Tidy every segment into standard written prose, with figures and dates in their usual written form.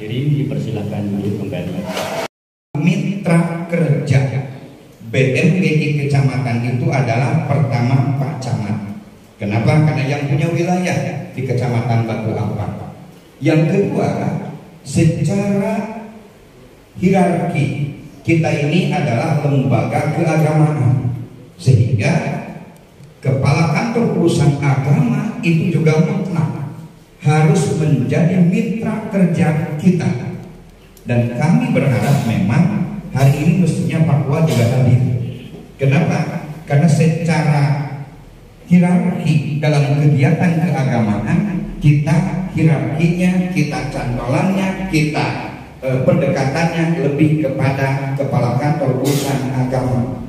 Hadirin dipersilakan duduk kembali. Mitra kerja BMGI kecamatan itu adalah pertama Pak Camat. Kenapa? Karena yang punya wilayah di Kecamatan Batu Ampar. Yang kedua, secara hierarki kita ini adalah lembaga keagamaan, sehingga kepala kantor urusan agama itu juga mutlak harus menjadi mitra kerja kita. Dan kami berharap memang hari ini mestinya Papua juga hadir. Kenapa? Karena secara hierarki dalam kegiatan keagamaan kita hierarkinya, kita cantolannya, kita pendekatannya lebih kepada kepala kantor urusan agama.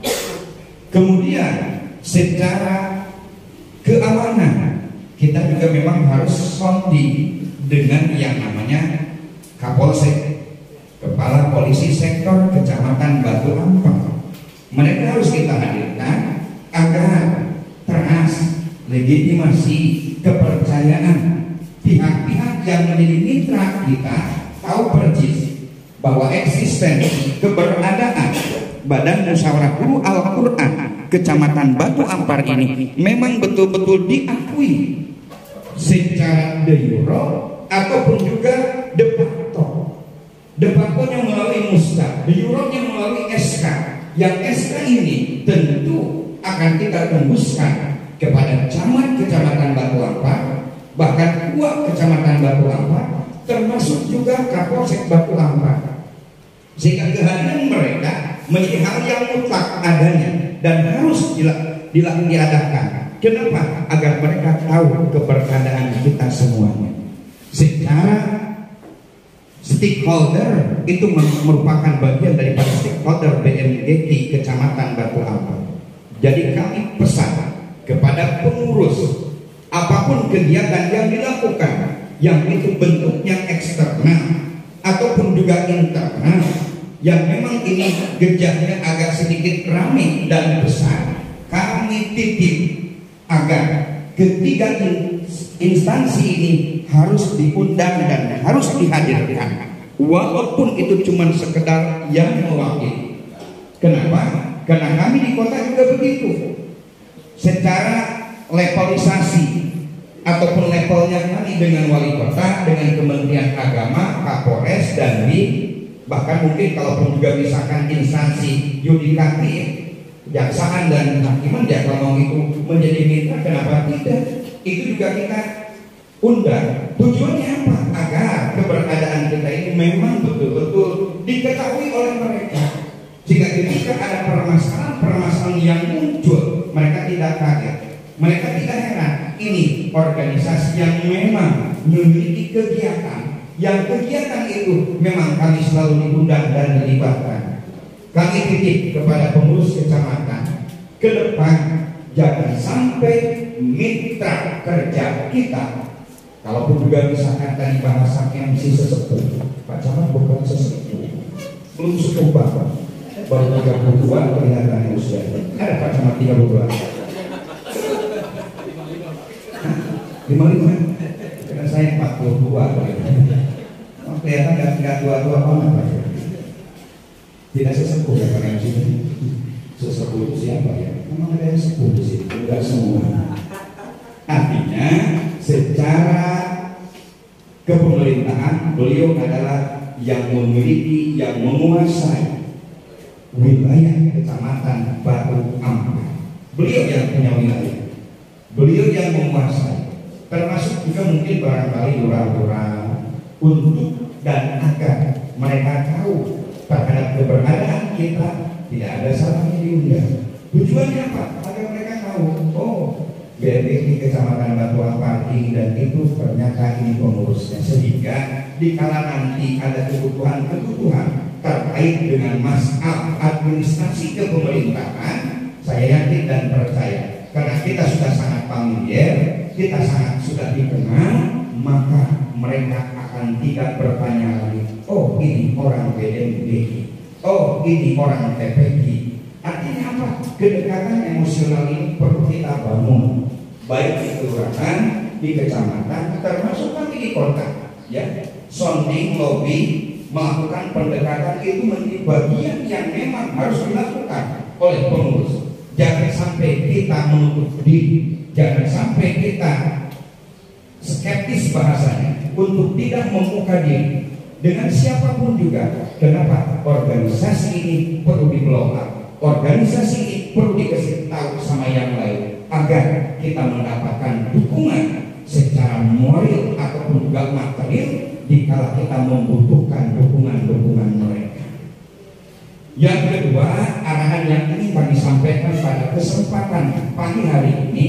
Kemudian secara keamanan kita juga memang harus sounding dengan yang namanya Kapolsek, Kepala Polisi Sektor Kecamatan Batu Ampar. Mereka harus kita hadirkan agar trust, legitimasi, kepercayaan pihak-pihak yang menjadi mitra kita tahu persis bahwa eksistensi keberadaan Badan Musyawarah Guru Al-Quran Kecamatan Batu Ampar ini memang betul-betul diakui secara de jure ataupun juga de facto. De factonya melalui Musda, de jurenya melalui SK. Yang SK ini tentu akan kita tembuskan kepada camat Kecamatan Batu Ampar, bahkan Kuak Kecamatan Batu Ampar, termasuk juga Kapolsek Batu Ampar, sehingga kehadiran mereka menjadi hal yang mutlak adanya dan harus diadakan. Kenapa? Agar mereka tahu keberadaan kita semuanya. Secara stakeholder itu merupakan bagian daripada stakeholder BMGI Kecamatan Batu Ampar. Jadi kami pesan kepada pengurus, apapun kegiatan yang dilakukan yang itu bentuknya eksternal ataupun juga internal, yang memang ini gejalanya agak sedikit ramai dan besar, kami titip agar ketiga instansi ini harus diundang dan harus dihadirkan, walaupun itu cuma sekedar yang mewakili. Kenapa? Karena kami di kota juga begitu. Secara levelisasi ataupun levelnya kami dengan wali kota, dengan Kementerian Agama, Kapolres, dan bahkan mungkin kalaupun juga misalkan instansi yudikatif, kejaksaan dan hakiman, ya kalau itu menjadi mitra, kenapa tidak? Itu juga kita undang. Tujuannya apa? Agar keberadaan kita ini memang betul-betul diketahui oleh mereka, jika ketika ada permasalahan yang muncul, mereka tidak kaget, mereka tidak heran. Ini organisasi yang memang memiliki kegiatan, yang kegiatan itu memang kami selalu diundang dan dilibatkan. Kami titip kepada pengurus kecamatan, ke depan jangan sampai mitra kerja kita, kalaupun juga misalkan tadi bahasanya MC sesepuh, Pak Camat bukan sesepuh, belum sepuh banget, baru 32 kelihatan usia. Ada Pak Camat 32? 55? Karena saya 42. Kelihatan nggak tua-tua banget Pak. Tidak sesepuh ya Pak MC. Sesepuh itu siapa ya? Memang ada yang sepuh di sini, enggak semua. Artinya secara kepemerintahan beliau adalah yang memiliki, yang menguasai wilayah Kecamatan Batu Ampar. Beliau yang punya wilayah, beliau yang menguasai, termasuk juga mungkin barangkali lurah-lurah, untuk dan agar mereka tahu terhadap keberadaan kita, tidak ada salahnya diundang. Tujuannya apa? Agar mereka tahu, oh BMGI Kecamatan Batu Ampar ini dan itu ternyata ini pengurusnya, sehingga dikala nanti ada kebutuhan terkait dengan masalah administrasi kepemerintahan, saya yakin dan percaya karena kita sudah sangat familiar, kita sangat sudah dikenal, maka mereka akan tidak bertanya lagi, oh ini orang BMGI, oh ini orang TPG. Artinya apa? Kedekatan emosional ini perlu kita bangun, baik di kelurahan, di kecamatan, termasuk kami di kota, ya. sounding, lobby, melakukan pendekatan itu menjadi bagian yang memang harus dilakukan oleh pengurus. Jangan sampai kita menutup diri, jangan sampai kita skeptis bahasanya untuk tidak membuka diri dengan siapapun juga. Kenapa? Organisasi ini perlu dikelola, organisasi ini perlu dikasih tahu sama yang lain agar kita mendapatkan dukungan secara moral ataupun juga material dikala kita membutuhkan dukungan mereka. Yang kedua, arahan yang ini kami sampaikan pada kesempatan pagi hari ini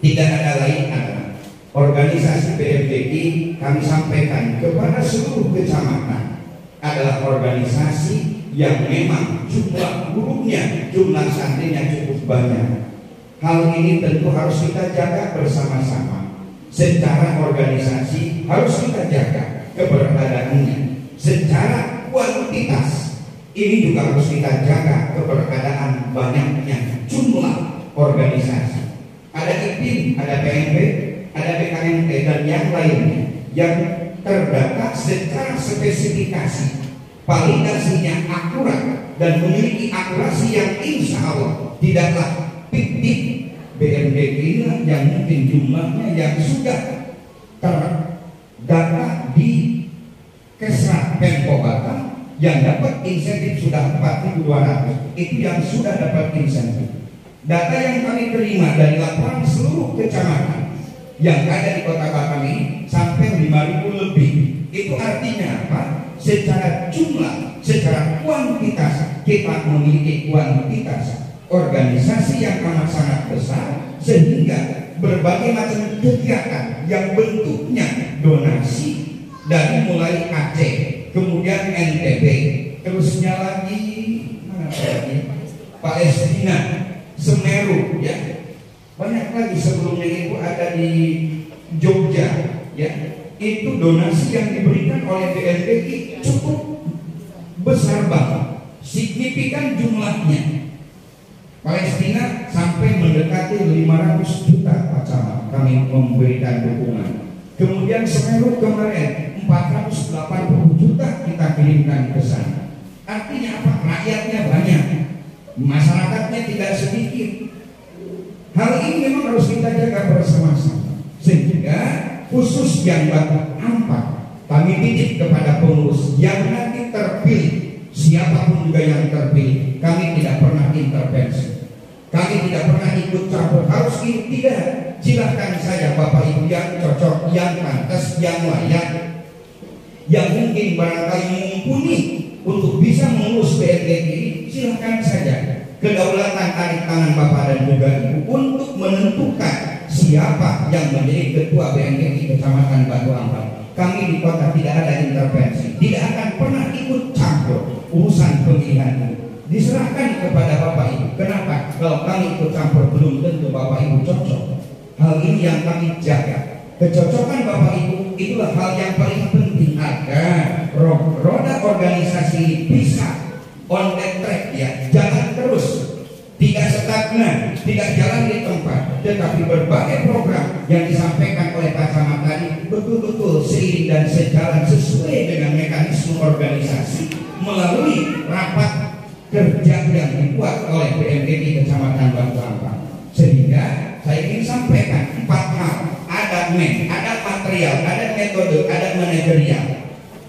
tidak ada lain adalah organisasi BMGKI kami sampaikan kepada seluruh kecamatan adalah organisasi yang memang jumlah gurunya, jumlah santrinya cukup banyak. Hal ini tentu harus kita jaga bersama-sama. Secara organisasi harus kita jaga keberadaannya. Secara kuantitas ini juga harus kita jaga keberadaan banyaknya jumlah organisasi. Ada IPIN, ada PMB, ada BKMT dan yang lainnya yang terdata secara spesifikasi, validasinya akurat dan memiliki akurasi yang insya Allah tidaklah fiktif. BMGKI yang mungkin jumlahnya yang sudah terdata di Kesra Pemko Batam yang dapat insentif sudah 4.200, itu yang sudah dapat insentif. Data yang kami terima dari laporan seluruh kecamatan yang ada di Kota Batam ini sampai 5.000 lebih. Itu artinya apa? Secara jumlah, secara kuantitas kita memiliki kuantitas organisasi yang amat sangat besar, sehingga berbagai macam kegiatan yang bentuknya donasi dari mulai Aceh, kemudian NTB, terusnya lagi mana lagi? Palestina, Semeru, ya banyak lagi. Sebelumnya itu ada di Jogja, ya itu donasi yang diberikan oleh BMGKI cukup besar banget, signifikan jumlahnya. Palestina sampai mendekati 500 juta Pak Camat kami memberikan dukungan. Kemudian Semeru kemarin 480 juta kita kirimkan ke sana. Artinya apa? Rakyatnya banyak, masyarakatnya tidak sedikit. Hal ini memang harus kita jaga bersama-sama. Sehingga khusus yang Batu Ampat kami titip kepada pengurus yang nanti terpilih, siapapun juga yang terpilih, kami tidak pernah intervensi, kami tidak pernah ikut campur. Harus ini tidak, silahkan saja Bapak Ibu yang cocok, yang pantas, yang layak, yang mungkin barangkali mumpuni untuk bisa mengurus BMGKI, silahkan saja. Kedaulatan tarik tangan Bapak dan juga Ibu untuk menentukan siapa yang menjadi ketua BMGKI Kecamatan Batu Ampat. Kami di kota tidak ada intervensi, tidak akan pernah ikut campur urusan pemilihan ini. Diserahkan kepada Bapak Ibu. Kenapa? Kalau kami ikut campur belum tentu Bapak Ibu cocok. Hal ini yang kami jaga. Kecocokan Bapak Ibu itulah hal yang paling penting agar roda organisasi bisa on the track, ya, jalan terus, tidak stagnan, tidak jalan di tempat, tetapi berbagai program yang disampaikan oleh Pak Camat tadi betul-betul seiring dan sejalan sesuai dengan mekanisme organisasi melalui rapat kerja yang dibuat oleh BMGKI Kecamatan Batu Ampat. Sehingga saya ingin sampaikan 4 hal. Ada ada material, ada metode, ada manajerial.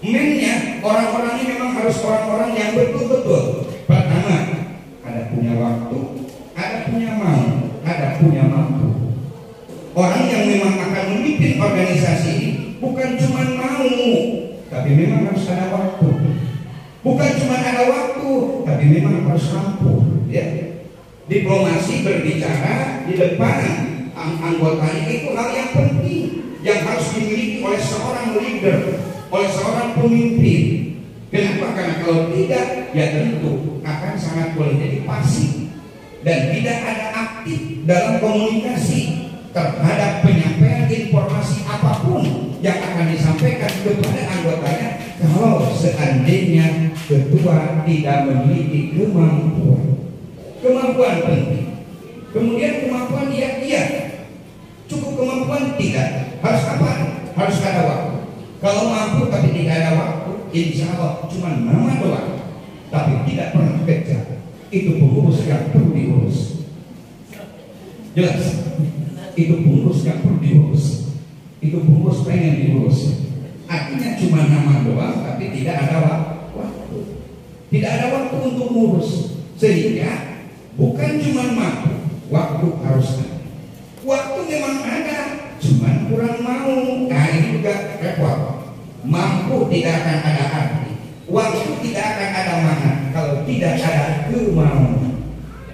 Men-nya, orang-orang ini memang harus orang-orang yang betul-betul. Pertama, ada punya waktu, ada punya mau, ada punya mampu. Orang yang memang akan memimpin organisasi ini bukan cuma mau, tapi memang harus ada waktu. Bukan cuma ada waktu, tapi memang harus mampu, ya. Diplomasi berbicara di depan anggotanya itu hal yang penting yang harus dimiliki oleh seorang leader, oleh seorang pemimpin. Kenapa? Karena kalau tidak, ya tentu akan sangat boleh jadi pasif dan tidak ada aktif dalam komunikasi terhadap penyampaian informasi apapun yang akan disampaikan kepada anggotanya. Kalau seandainya ketua tidak memiliki kemampuan penting. Kemudian kemampuan iya, cukup kemampuan tidak. Harus apa? Harus ada waktu. Kalau mampu tapi tidak ada waktu, insya Allah cuma nama doang, tapi tidak pernah kerja. Itu pengurus yang perlu diurus. Jelas? Itu pengurus yang perlu diurus. Itu pengurus pengen diurus. Artinya cuma nama doang, tapi tidak ada waktu. Tidak ada waktu untuk ngurus. Sehingga bukan cuma mampu, waktu harus ada. Waktu memang ada, cuma kurang mau. Nah ini juga repot. Mampu tidak akan ada arti, waktu tidak akan ada makna kalau tidak ada kemauan.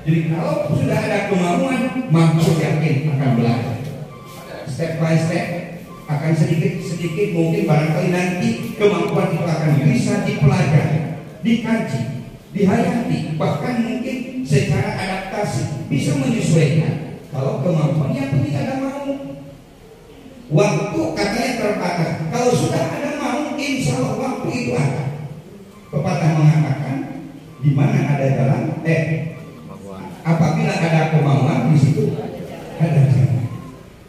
Jadi kalau sudah ada kemauan, mampu yakin akan belajar. Step by step akan sedikit mungkin barangkali nanti kemampuan itu akan bisa dipelajari, dikaji, dihayati, bahkan mungkin secara adaptasi bisa menyesuaikan. Kalau kemampuannya itu tidak ada mau, waktu katanya terbatas. Kalau sudah ada mau, insya Allah waktu itu ada. Pepatah mengatakan, di mana ada jalan, apabila ada kemauan di situ ada jalan.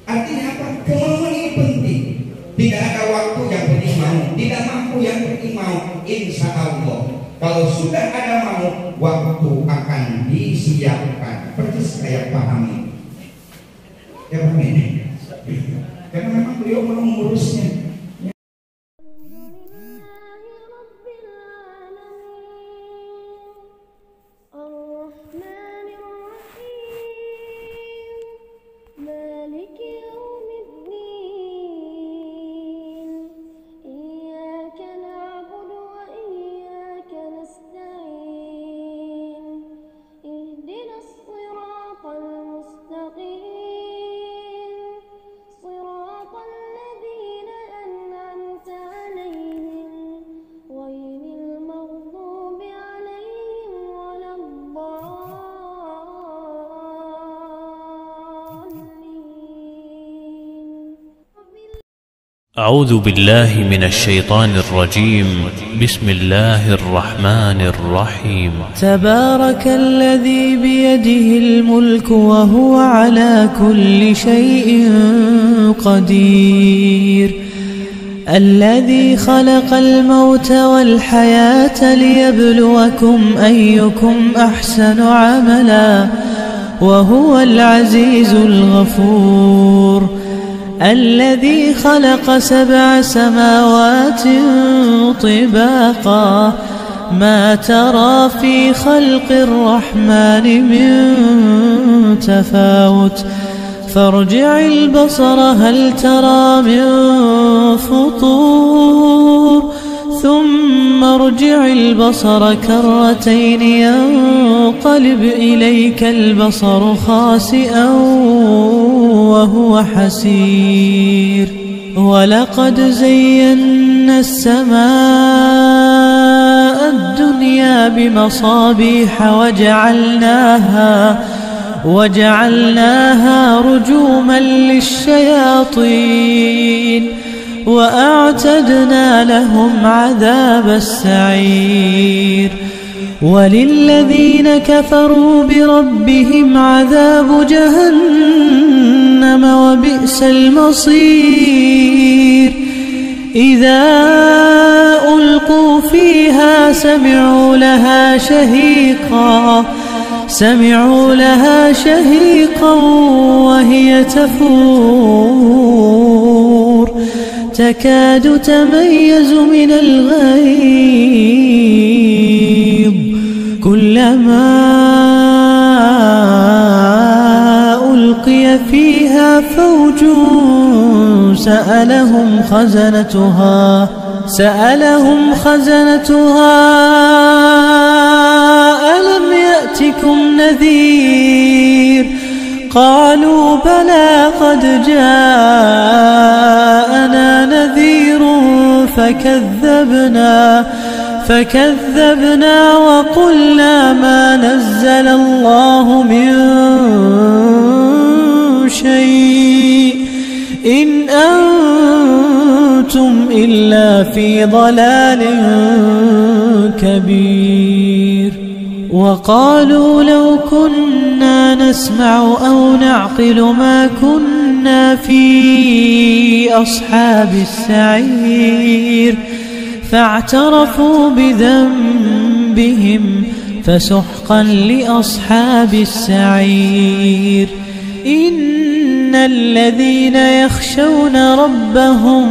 Artinya apa? Kemauan ini penting. Tidak ada waktu yang penting mau, tidak mampu yang penting mau. Insya Allah, kalau sudah ada mau, waktu akan disiapkan. Persis saya pahami. Ya pahami ini. Karena memang beliau mau mengurusnya. أعوذ بالله من الشيطان الرجيم. بسم الله الرحمن الرحيم. تبارك الذي بيده الملك وهو على كل شيء قدير، الذي خلق الموت والحياة ليبلوكم أيكم أحسن عملا، وهو العزيز الغفور، الذي خلق 7 سماوات طباقا، ما ترى في خلق الرحمن من تفاوت، فارجع البصر هل ترى من فطور، ثم ارجع البصر كرتين ينقلب إليك البصر خاسئا وهو حسير، ولقد زينا السماء الدنيا بمصابيح وجعلناها رجوما للشياطين، وأعتدنا لهم عذاب السعير، وللذين كفروا بربهم عذاب جهنم وبئس المصير، إذا ألقوا فيها سمعوا لها شهيقا وهي تفور، تكاد تميز من الغيظ، كلما ألقي فيها فوج سألهم خزنتها ألم يأتكم نذير، قالوا بلى قد جاءنا نذير فكذبنا وقلنا ما نزل الله من شيء إن أنتم إلا في ضلال كبير، وقالوا لو كنا نسمع أو نعقل ما كنا كنا في أصحاب السعير فاعترفوا بذنبهم فسحقا لأصحاب السعير. إن الذين يخشون ربهم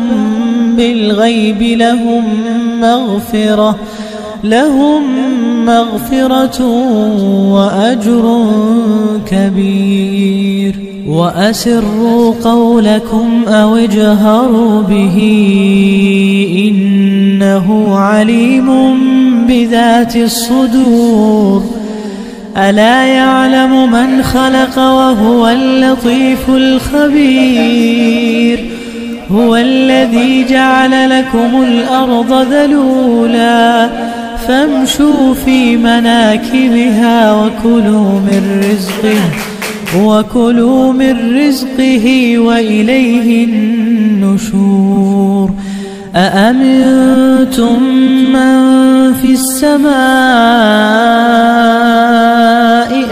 بالغيب لهم مغفرة وأجر كبير. وأسروا قولكم أو اجهروا به إنه عليم بذات الصدور. ألا يعلم من خلق وهو اللطيف الخبير. هو الذي جعل لكم الأرض ذلولا فامشوا في مناكبها وكلوا من رزقه وإليه النشور. أأمنتم من في السماء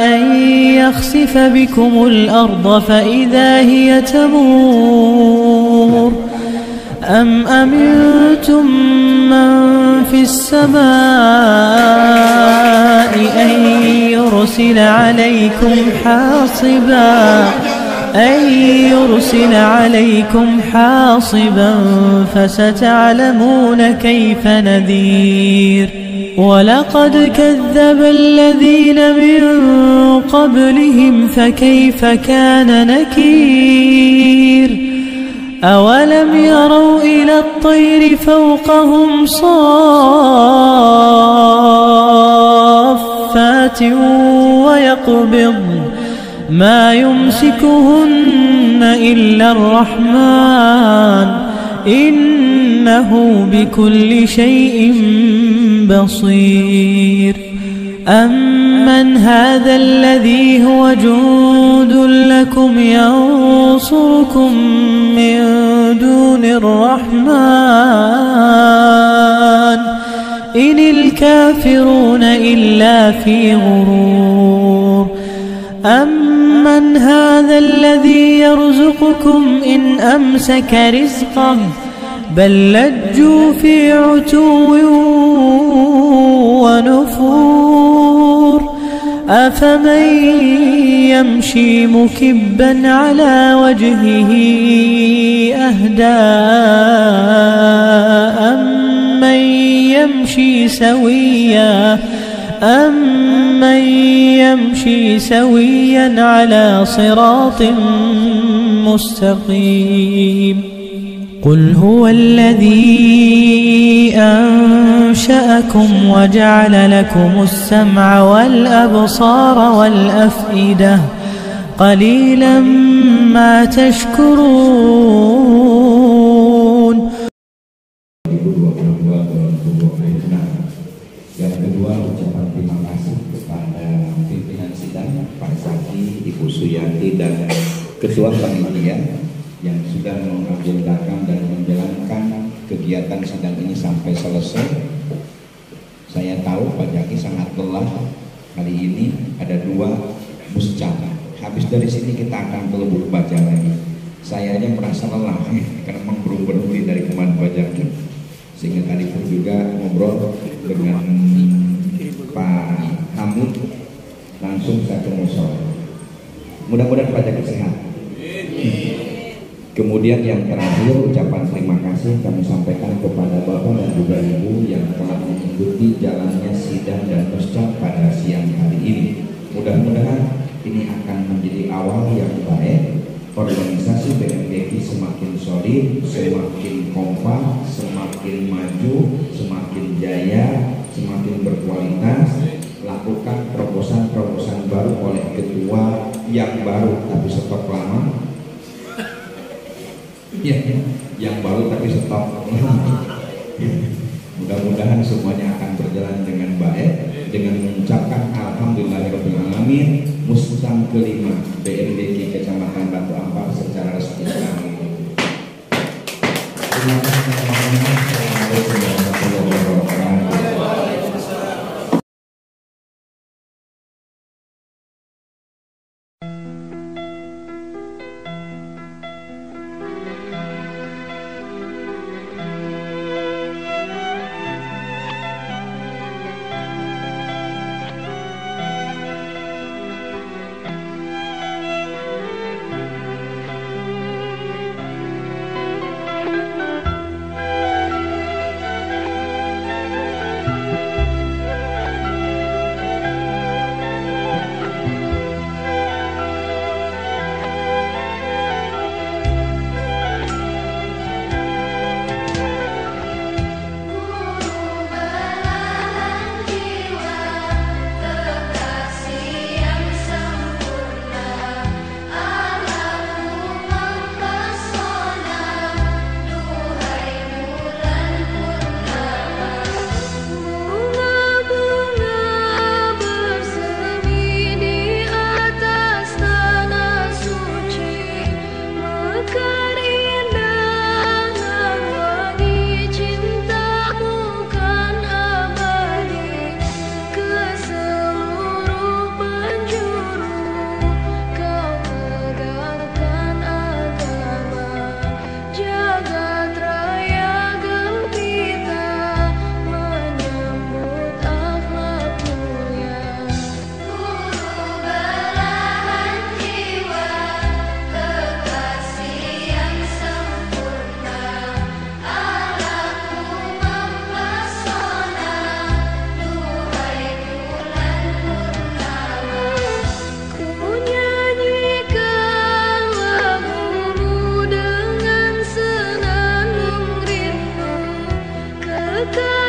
أن يخسف بكم الأرض فإذا هي تمور أم أمنتم من في السماء أن يرسل عليكم حاصبا فستعلمون كيف نذير. ولقد كذب الذين من قبلهم فكيف كان نكير. أولم يروا إلى الطير فوقهم صافات ويقبضن ما يمسكهن إلا الرحمن إنه بكل شيء بصير. أمن هذا الذي هو جند لكم ينصركم من دون الرحمن إن الكافرون إلا في غرور. أمن هذا الذي يرزقكم إن أمسك رزقه بل لجوا في عتو ونفور. أفمن يمشي مكبا على وجهه أهدى أمن يمشي سويا على صراط مستقيم. قل هو الذي أنشأكم وجعل لكم السمع والأبصار والأفئدة قليلا ما تشكرون. Yang kedua, ucapan terima kasih kepada pimpinan sidang Pak Zaki, Ibu Suyati dan Ketua Panitia yang sudah mengagendakan dan menjalankan kegiatan sidang ini sampai selesai. Saya tahu Pak Zaki sangat lelah. Hari ini ada 2 muscap. Habis dari sini kita akan ke Lubuk Baja lagi. Saya aja merasa lelah karena memang belum berhenti dari kemarin Pak Zaki. Sehingga tadi pun juga ngobrol dengan Pak Hamid langsung satu musola. Mudah-mudahan Pak Zaki sehat. Kemudian yang terakhir, ucapan terima kasih kami sampaikan kepada Bapak dan juga Ibu yang telah mengikuti jalannya sidang dan muscap pada siang hari ini. Mudah-mudahan ini akan menjadi awal yang baik. Organisasi BMGK semakin solid, semakin kompak, semakin maju, semakin jaya, semakin berkualitas. Lakukan terobosan-terobosan baru oleh ketua yang baru tapi stok lama. Ya, yang baru tapi stok lama. Mudah-mudahan semuanya akan berjalan dengan baik dengan mengucapkan alhamdulillahirabbil alamin. Mustam kelima BMGK Kecamatan Batu Ampar secara resmi kami. Terima kasih. Assalamualaikum warahmatullahi wabarakatuh. لك